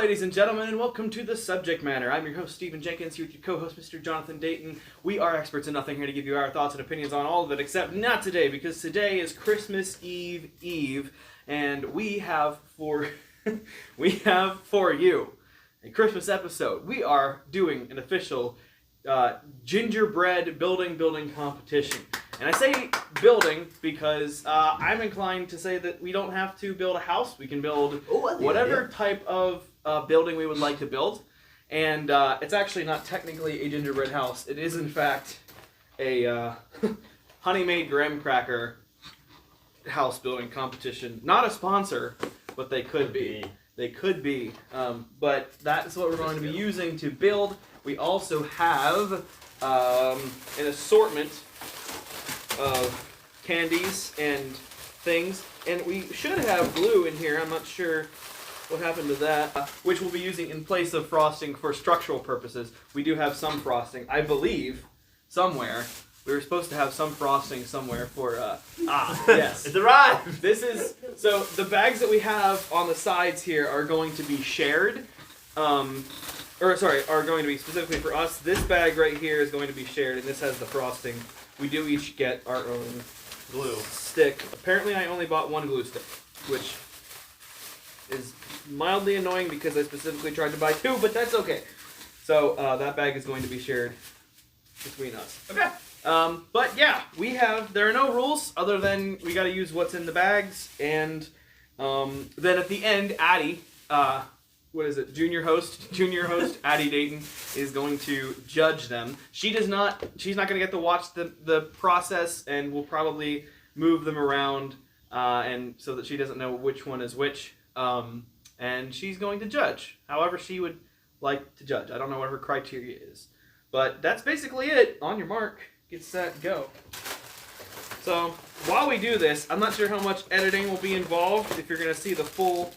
ladies and gentlemen, and welcome to The Subject Matter. I'm your host, Stephen Jenkins, here with your co-host, Mr. Jonathan Dayton. We are experts in nothing here to give you our thoughts and opinions on all of it, except not today, because today is Christmas Eve, and we have for you a Christmas episode. We are doing an official gingerbread building competition. And I say building because I'm inclined to say that we don't have to build a house. We can build whatever type of building we would like to build. And it's actually not technically a gingerbread house. It is, in fact, a honey-made graham cracker house building competition. Not a sponsor, but they could be. They could be. But that is what we're going to be using to build. We also have an assortment of candies and things, and we should have glue in here. I'm not sure what happened to that, which we'll be using in place of frosting for structural purposes. We do have some frosting, I believe, somewhere. We were supposed to have some frosting somewhere for, yes. It's arrived! So the bags that we have on the sides here are going to be shared, are going to be specifically for us. This bag right here is going to be shared, and this has the frosting. We do each get our own glue stick. Apparently I only bought one glue stick, which is mildly annoying because I specifically tried to buy two, but that's okay. So that bag is going to be shared between us. Okay. But yeah, there are no rules other than we got to use what's in the bags, and then at the end, Addy, junior host Addy Dayton is going to judge them. She's not going to get to watch the process, and we'll probably move them around and so that she doesn't know which one is which. And she's going to judge however she would like to judge. I don't know what her criteria is. But that's basically it. On your mark, get set, go. So while we do this, I'm not sure how much editing will be involved. If you're going to see the full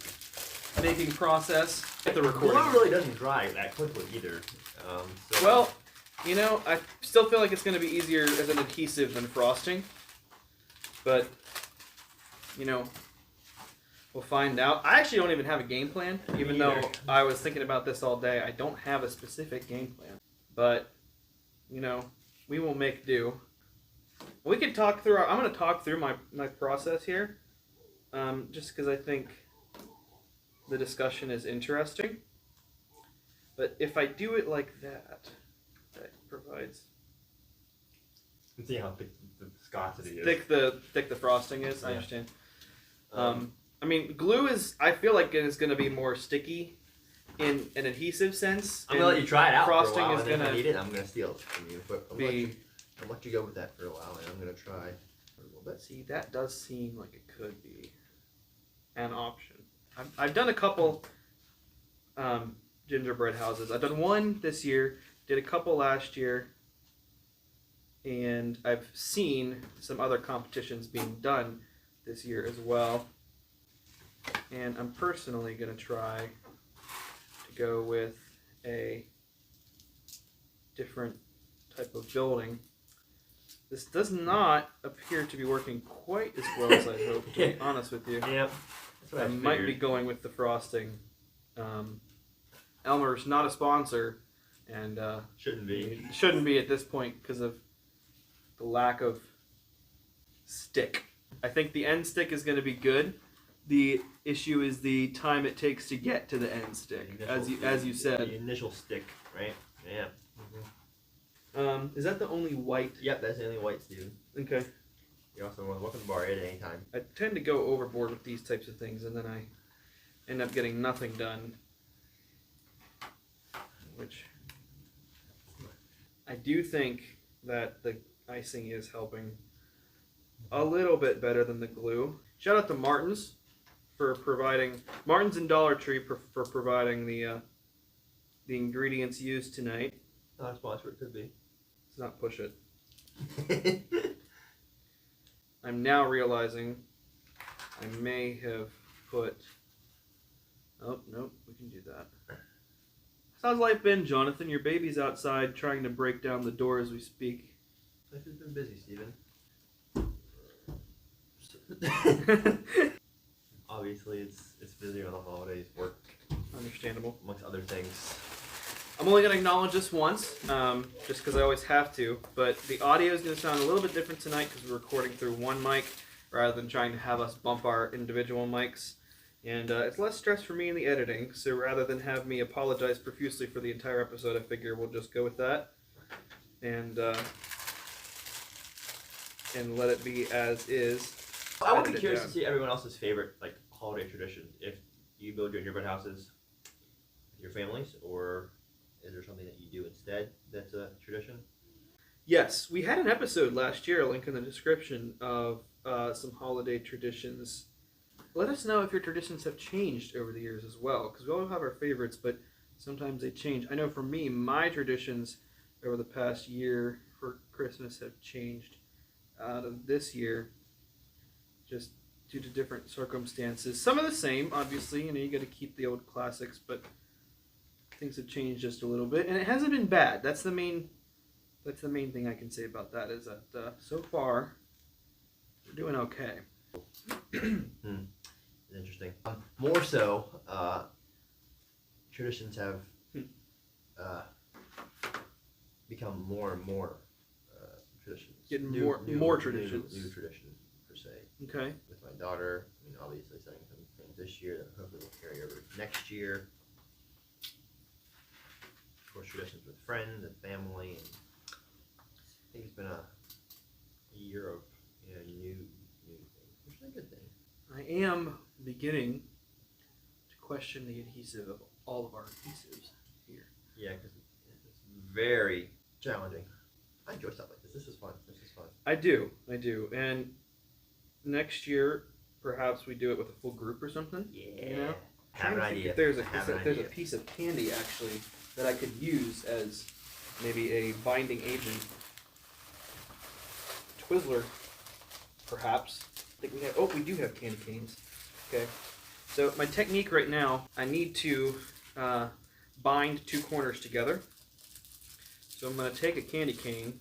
making process at the recording. Glue really doesn't dry that quickly either. Well, you know, I still feel like it's going to be easier as an adhesive than frosting. But, you know, we'll find out. I actually don't even have a game plan, even though I was thinking about this all day. I don't have a specific game plan. But, you know, we will make do. We could talk through I'm going to talk through my process here, just because I think the discussion is interesting. But if I do it like that provides. You can see how thick the viscosity is. Thick the frosting is. Yeah. I understand. I mean, glue I feel like it is going to be more sticky in an adhesive sense. I'm gonna let you try it out frosting for a while, is and gonna if I need it, I'm gonna steal it from you. But I'll let you go with that for a while, and I'm gonna try a little bit. See, that does seem like it could be an option. I've done a couple gingerbread houses. I've done one this year, did a couple last year, and I've seen some other competitions being done this year as well. And I'm personally going to try to go with a different type of building. This does not appear to be working quite as well as I hoped, to be honest with you. Yeah. I might be going with the frosting. Elmer's not a sponsor, and shouldn't be. Shouldn't be at this point because of the lack of stick. I think the end stick is going to be good. The issue is the time it takes to get to the end stick, as you said. The initial stick, right? Yeah. Mm-hmm. Is that the only white? Yep, that's the only white, Steven. Okay. You're also welcome to borrow it at any time. I tend to go overboard with these types of things, and then I end up getting nothing done. Which I do think that the icing is helping a little bit better than the glue. Shout out to Martin's for providing and Dollar Tree for providing the ingredients used tonight. Not a sponsor, it could be. Let's not push it. I'm now realizing I may have put. Oh, nope, we can do that. How's life been, Jonathan? Your baby's outside trying to break down the door as we speak. Life has been busy, Steven. Obviously, it's busy on the holidays. Work Understandable. amongst other things. I'm only going to acknowledge this once, just because I always have to, but the audio is going to sound a little bit different tonight because we're recording through one mic rather than trying to have us bump our individual mics. And it's less stress for me in the editing, so rather than have me apologize profusely for the entire episode, I figure we'll just go with that and let it be as is. I would be curious to see everyone else's favorite like holiday traditions. If you build your neighborhood houses with your families, or is there something that you do instead that's a tradition? Yes, we had an episode last year, a link in the description, of some holiday traditions. Let us know if your traditions have changed over the years as well, because we all have our favorites, but sometimes they change. I know for me, my traditions over the past year for Christmas have changed out of this year, just due to different circumstances. Some of the same, obviously. You got to keep the old classics, but things have changed just a little bit, and it hasn't been bad. That's the main thing I can say about that. Is that so far we're doing okay. Interesting. More so, traditions have become more and more traditions. Getting new more traditions. New traditions, per se. Okay. With my daughter, I mean, obviously setting some things this year that hopefully will carry over next year. Of course, traditions with friends and family. And I think it's been a year of new things, which is a good thing. I am beginning to question the adhesive of all of our adhesives here. Yeah, because it's very challenging. I enjoy stuff like this. This is fun. I do. And next year, perhaps we do it with a full group or something. Yeah. You know? Have an idea. If there's a piece of candy actually that I could use as maybe a binding agent. Twizzler, perhaps. I think we do have candy canes. Okay. So my technique right now, I need to bind two corners together. So I'm going to take a candy cane.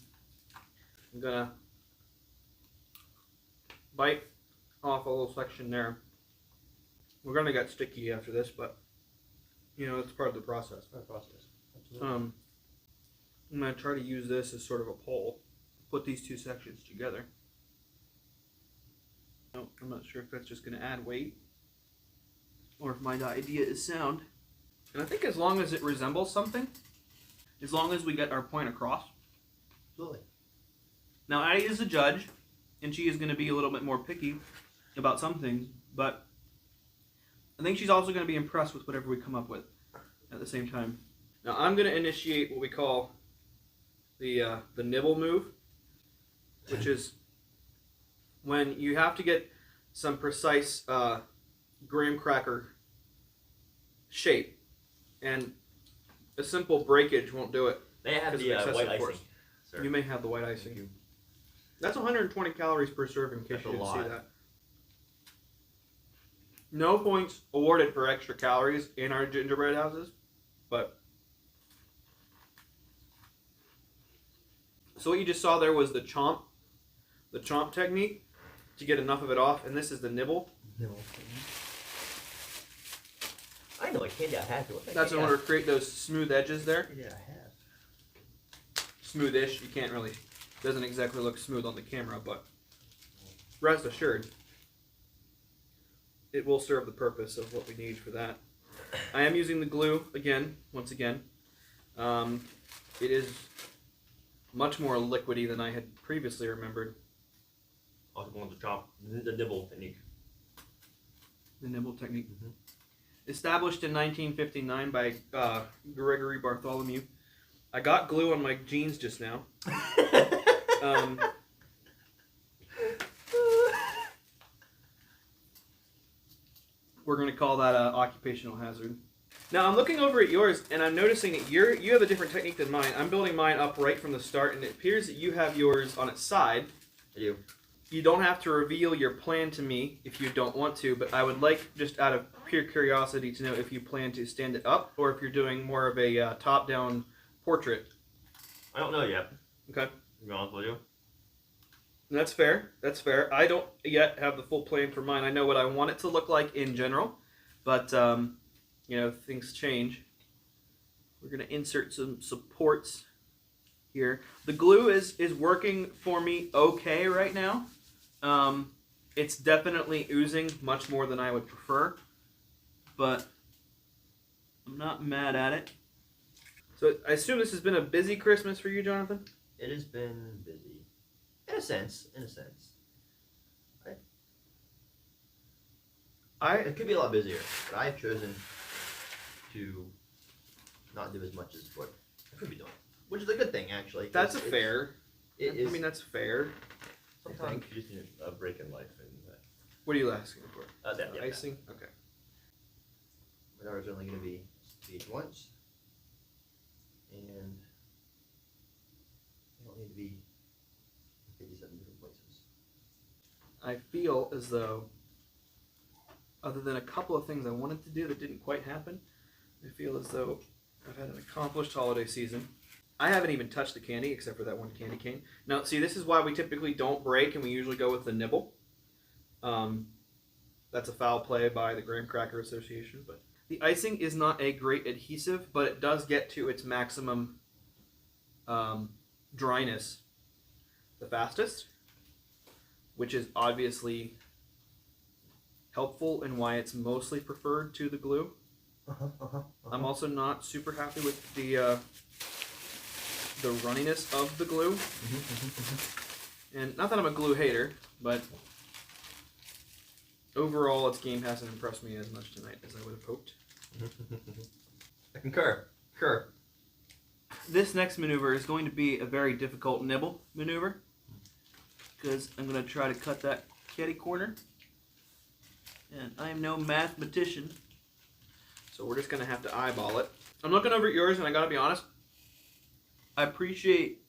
I'm going to bite off a little section there. We're going to get sticky after this, but it's part of the process. Absolutely. I'm going to try to use this as sort of a pole. Put these two sections together. No, I'm not sure if that's just going to add weight or if my idea is sound. And I think as long as it resembles something, as long as we get our point across. Absolutely. Now, Addy is the judge, and she is going to be a little bit more picky about some things, but I think she's also going to be impressed with whatever we come up with at the same time. Now, I'm going to initiate what we call the nibble move, which is when you have to get some precise graham cracker shape, and a simple breakage won't do it. They have the white icing. Sir. You may have the white icing. That's 120 calories per serving, in case you didn't see that. No points awarded for extra calories in our gingerbread houses, but so what you just saw there was the chomp technique to get enough of it off, and this is the nibble. I know a candy I have to. That's in order to create those smooth edges there. Yeah, I have. Smoothish. You can't really, doesn't exactly look smooth on the camera, but rest assured, it will serve the purpose of what we need for that. I am using the glue once again. It is much more liquidy than I had previously remembered. Also going to chomp the nibble technique. The nibble technique. Mm-hmm. Established in 1959 by Gregory Bartholomew. I got glue on my jeans just now. We're going to call that an occupational hazard. Now I'm looking over at yours, and I'm noticing that you have a different technique than mine. I'm building mine up right from the start, and it appears that you have yours on its side. I do. You don't have to reveal your plan to me if you don't want to, but I would like, just out of pure curiosity, to know if you plan to stand it up or if you're doing more of a top-down portrait. I don't know yet. Okay. To be honest with you. That's fair. That's fair. I don't yet have the full plan for mine. I know what I want it to look like in general, but things change. We're going to insert some supports here. The glue is working for me okay right now. It's definitely oozing much more than I would prefer, but I'm not mad at it. So I assume this has been a busy Christmas for you, Jonathan? It has been busy. In a sense. It could be a lot busier, but I've chosen to not do as much as what I could be doing, which is a good thing, actually. That's fair. It is. I mean, that's fair. Sometimes you just need a break in life, and What are you asking for? yeah, Icing? Okay. my daughter's only going to be stage once, and I don't need to be 57 different places. I feel as though, other than a couple of things I wanted to do that didn't quite happen, I feel as though I've had an accomplished holiday season. I haven't even touched the candy except for that one candy cane. Now, see, this is why we typically don't break and we usually go with the nibble. That's a foul play by the Graham Cracker Association. But the icing is not a great adhesive, but it does get to its maximum dryness the fastest, which is obviously helpful and why it's mostly preferred to the glue. I'm also not super happy with the runniness of the glue. And not that I'm a glue hater, but overall its game hasn't impressed me as much tonight as I would have hoped. I concur. This next maneuver is going to be a very difficult nibble maneuver because I'm going to try to cut that kitty corner. And I am no mathematician, so we're just going to have to eyeball it. I'm looking over at yours, and I got to be honest, I appreciate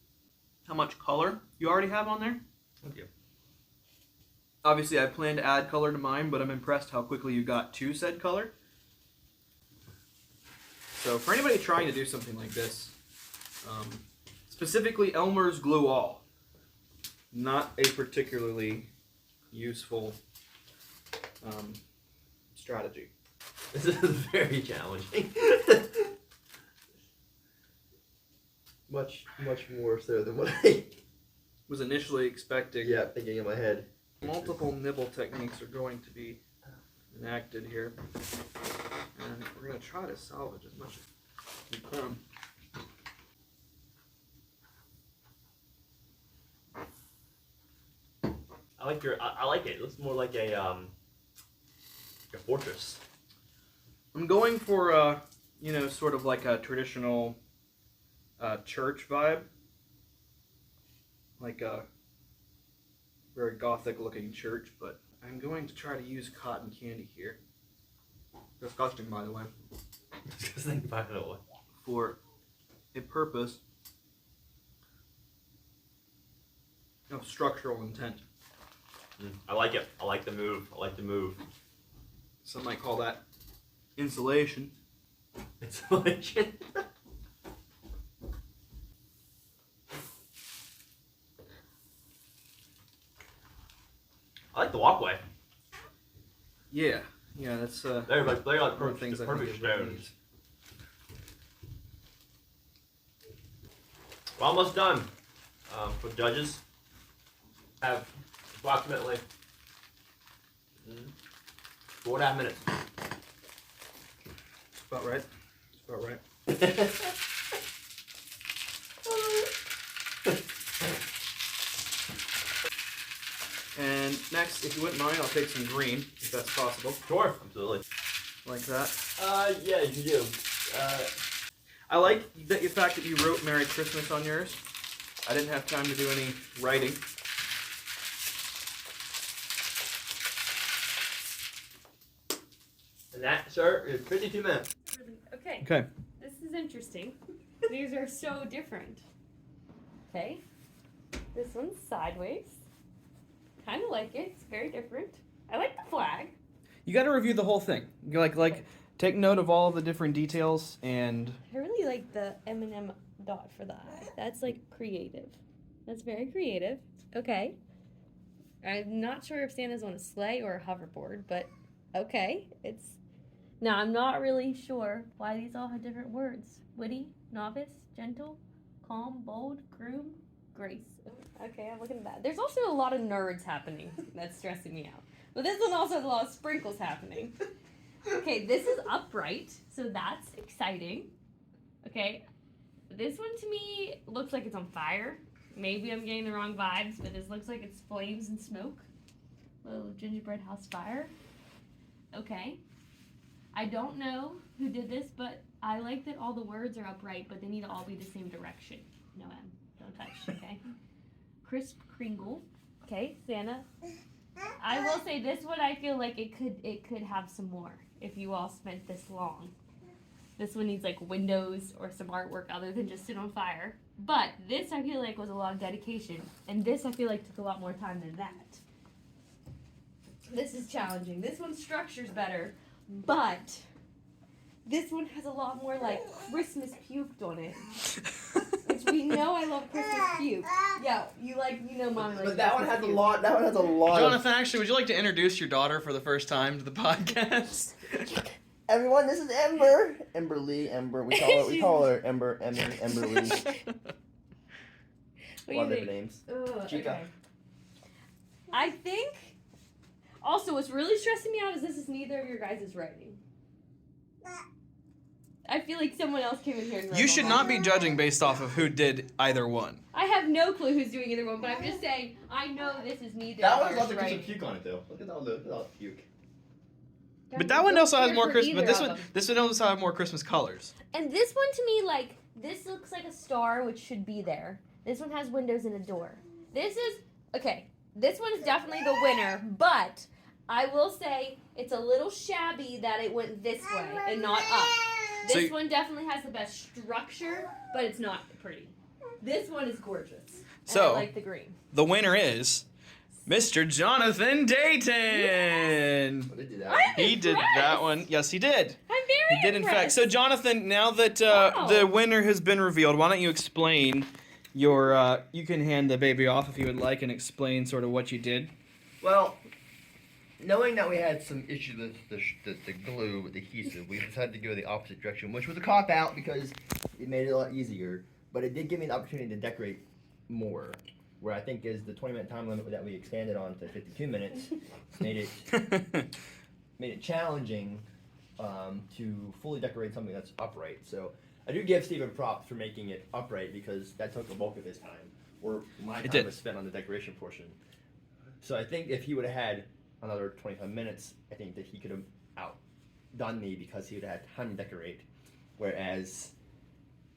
how much color you already have on there. Thank you. Obviously, I plan to add color to mine, but I'm impressed how quickly you got to said color. So for anybody trying to do something like this, specifically Elmer's Glue All, not a particularly useful strategy. This is very challenging. much more so than what I Was initially expecting. thinking in my head. Multiple nibble techniques are going to be enacted here, and we're going to try to salvage as much as we can. I like it. It looks more like a fortress. I'm going for sort of like a traditional church vibe, like a very gothic looking church, but I'm going to try to use cotton candy here. Disgusting, by the way. Disgusting, by the way. For a purpose of structural intent. I like it. I like the move. Some might call that insulation. Insulation. I like the walkway. Yeah, that's They're like one of the perfect, things I perfect think it stones. needs. We're almost done. For judges, have approximately 4.5 minutes. About right. That's about right. And next, if you wouldn't mind, I'll take some green, if that's possible. Sure, absolutely. Like that. Yeah, you do. I like the fact that you wrote Merry Christmas on yours. I didn't have time to do any writing. And that, sir, is 52 minutes. Okay. Okay. This is interesting. These are so different. Okay. This one's sideways. Kind of like it. It's very different. I like the flag. You got to review the whole thing. You like take note of all the different details and. I really like the M&M dot for the eye. That's like creative. That's very creative. Okay. I'm not sure if Santa's on a sleigh or a hoverboard, but okay. It's Now, I'm not really sure why these all have different words. Witty, novice, gentle, calm, bold, groom, grace. Okay, I'm looking at that. There's also a lot of nerds happening. That's stressing me out. But this one also has a lot of sprinkles happening. Okay, this is upright, so that's exciting. Okay, this one to me looks like it's on fire. Maybe I'm getting the wrong vibes, but this looks like it's flames and smoke. Little gingerbread house fire. Okay. I don't know who did this, but I like that all the words are upright, but they need to all be the same direction. No, Em, don't touch, okay? Crisp Kringle. Okay, Santa. I will say this one, I feel like it could have some more if you all spent this long. This one needs like windows or some artwork other than just sit on fire. But this I feel like was a lot of dedication, and this I feel like took a lot more time than that. This is challenging. This one's structure's better, but this one has a lot more like Christmas puked on it. Which we know I love Christmas puke. Yeah, you know Mommy likes But that one Christmas has a puke. lot. That one has a lot. Jonathan, actually, would you like to introduce your daughter for the first time to the podcast? Everyone, this is Ember. Ember Lee. Ember. We call her Ember. Ember Lee. What do A you lot of think? different names. Ugh, Chica. okay. I think. Also, what's really stressing me out is this is neither of your guys' writing. I feel like someone else came in here and wrote You all should that. not be judging based off of who did either one. I have no clue who's doing either one, but I'm just saying I know this is neither That of one has yours lots of writing. puke on it though. Look at all the puke. But that one also has more Christmas. But Christmas. this one also have more Christmas colors. And this one to me, like, this looks like a star, which should be there. This one has windows and a door. This is, okay, this one is definitely the winner, but I will say it's a little shabby that it went this way and not up. So This one definitely has the best structure, but it's not pretty. This one is gorgeous. And So- I like the green. The winner is Mr. Jonathan Dayton. Well, they did that. I'm He did that impressed. one. Yes, he did. I'm very He did, in fact. impressed. So, Jonathan, now that Wow. the winner has been revealed, why don't you explain your? You can hand the baby off if you would like, and explain sort of what you did. Well, knowing that we had some issues with the glue, with the adhesive, we decided to go the opposite direction, which was a cop out because it made it a lot easier. But it did give me an opportunity to decorate more, where I think is the 20-minute time limit that we expanded on to 52 minutes made it challenging to fully decorate something that's upright. So I do give Steven props for making it upright because that took the bulk of his time, or my It time did. was spent on the decoration portion. So I think if he would have had another 25 minutes, I think that he could have outdone me because he would have had time to decorate, whereas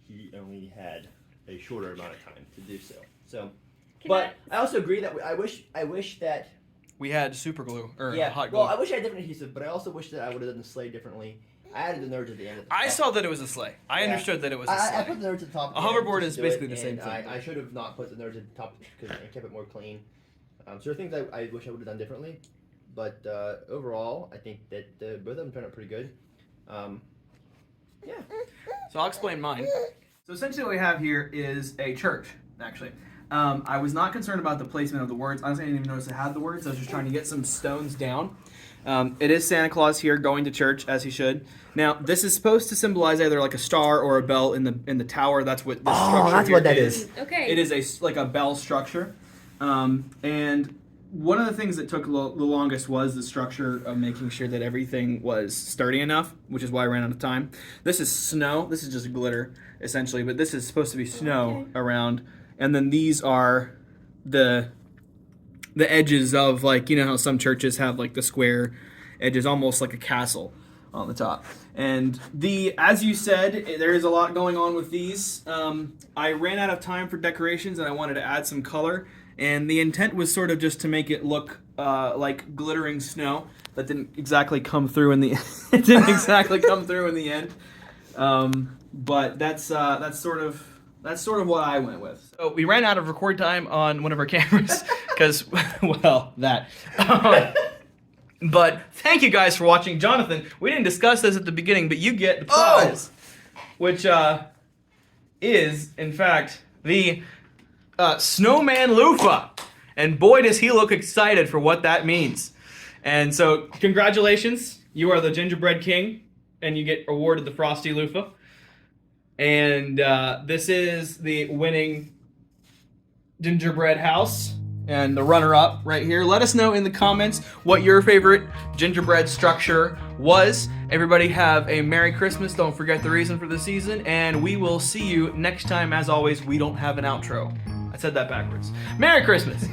he only had a shorter amount of time to do so. So, Can but I also agree that I wish that We had super glue or yeah. hot glue. Well, I wish I had different adhesive, but I also wish that I would have done the sleigh differently. I added the nerds at the end. Of the I top. saw that it was a sleigh. I Yeah. understood that it was a I sleigh. put the nerds at the top. A at the end hoverboard just is to do basically it, the same and thing. I should have not put the nerds at the top because I kept it more clean. So there are things I wish I would have done differently, but overall, I think that both of them turned out pretty good. Yeah. So I'll explain mine. So essentially what we have here is a church, actually. I was not concerned about the placement of the words. Honestly, I didn't even notice it had the words. I was just trying to get some stones down. It is Santa Claus here going to church, as he should. Now, this is supposed to symbolize either like a star or a bell in the tower. That's what this structure that's here what that is. Okay. It is like a bell structure. And one of the things that took the longest was the structure of making sure that everything was sturdy enough, which is why I ran out of time. This is snow. This is just glitter, essentially, but this is supposed to be snow around. And then these are the edges of, like, you know how some churches have like the square edges, almost like a castle on the top. And as you said, there is a lot going on with these. I ran out of time for decorations and I wanted to add some color. And the intent was sort of just to make it look like glittering snow. That didn't exactly come through in the it didn't exactly come through in the end. But that's sort of what I went with. So we ran out of record time on one of our cameras because, well, that. But thank you guys for watching. Jonathan, we didn't discuss this at the beginning, but you get the prize, which is, in fact, the Snowman Loofah. And boy, does he look excited for what that means. And so, congratulations. You are the Gingerbread King. and you get awarded the Frosty Loofah. And this is the winning gingerbread house and the runner-up right here. Let us know in the comments what your favorite gingerbread structure was. Everybody have a Merry Christmas. Don't forget the reason for the season, and we will see you next time. As always, we don't have an outro. I said that backwards. Merry Christmas.